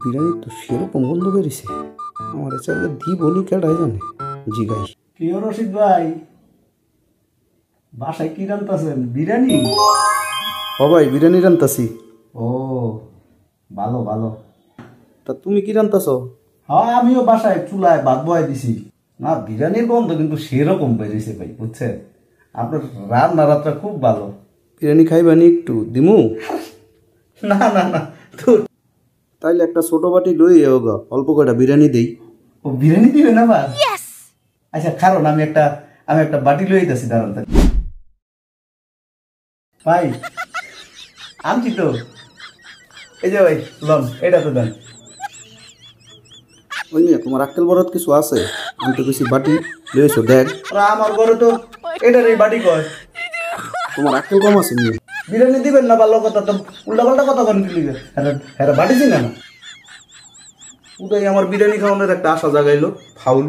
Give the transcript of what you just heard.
বিরিয়ানি তো সেরকম গন্ধ বেরিয়েছে। আমার চাইলে দিবনি কেডাই জানে জিগাই। প্রিয় রশিদ ভাই, বাসায় কি রান্তাছেন? বিরিয়ানি? ও ভাই, বিরিয়ানি রান্তাছি। ও, ভালো ভালো। তা তুমি কি রান্তাছ? হ্যাঁ, আমিও বাসায় চুলায় ভাত বহাই দিছি। না, বিরিয়ানির গন্ধ কিন্তু সেরকম বেরিয়েছে ভাই, বুঝছেন? আপনার রান্নাটা খুব ভালো। বিরিয়ানি খাইবানি একটু দিমু? না না না, তোর তাইলে একটা ছোট বাটি লই গা, অল্প কয়টা বিরিয়ানি দেই। ও বিরিয়ানি দিবে না বা? আচ্ছা, কারণ আমি একটা বাটি লই দিতেছি, দাঁড়ান তাই। ভাই আনছি তো, এই যে ভাই লন, এটা তো দেন। ওই নিয়ে তোমার আক্কেল বরাত কিছু আছে? আমি তো বেশি বাটি লইছো দেখ। আমার ঘরে তো এটার এই বাটি কয়। তোমার আক্কেল কম আছে নিয়ে। বিরিয়ানি দিবেন না, ভালো কথা তো, উল্টা পাল্টা কথা বলেন কি লিগে? হ্যাঁ, বাটি চিনে না। উদয় আমার বিরিয়ানি খাওয়ানোর একটা আশা জাগাইলো, ফাউল।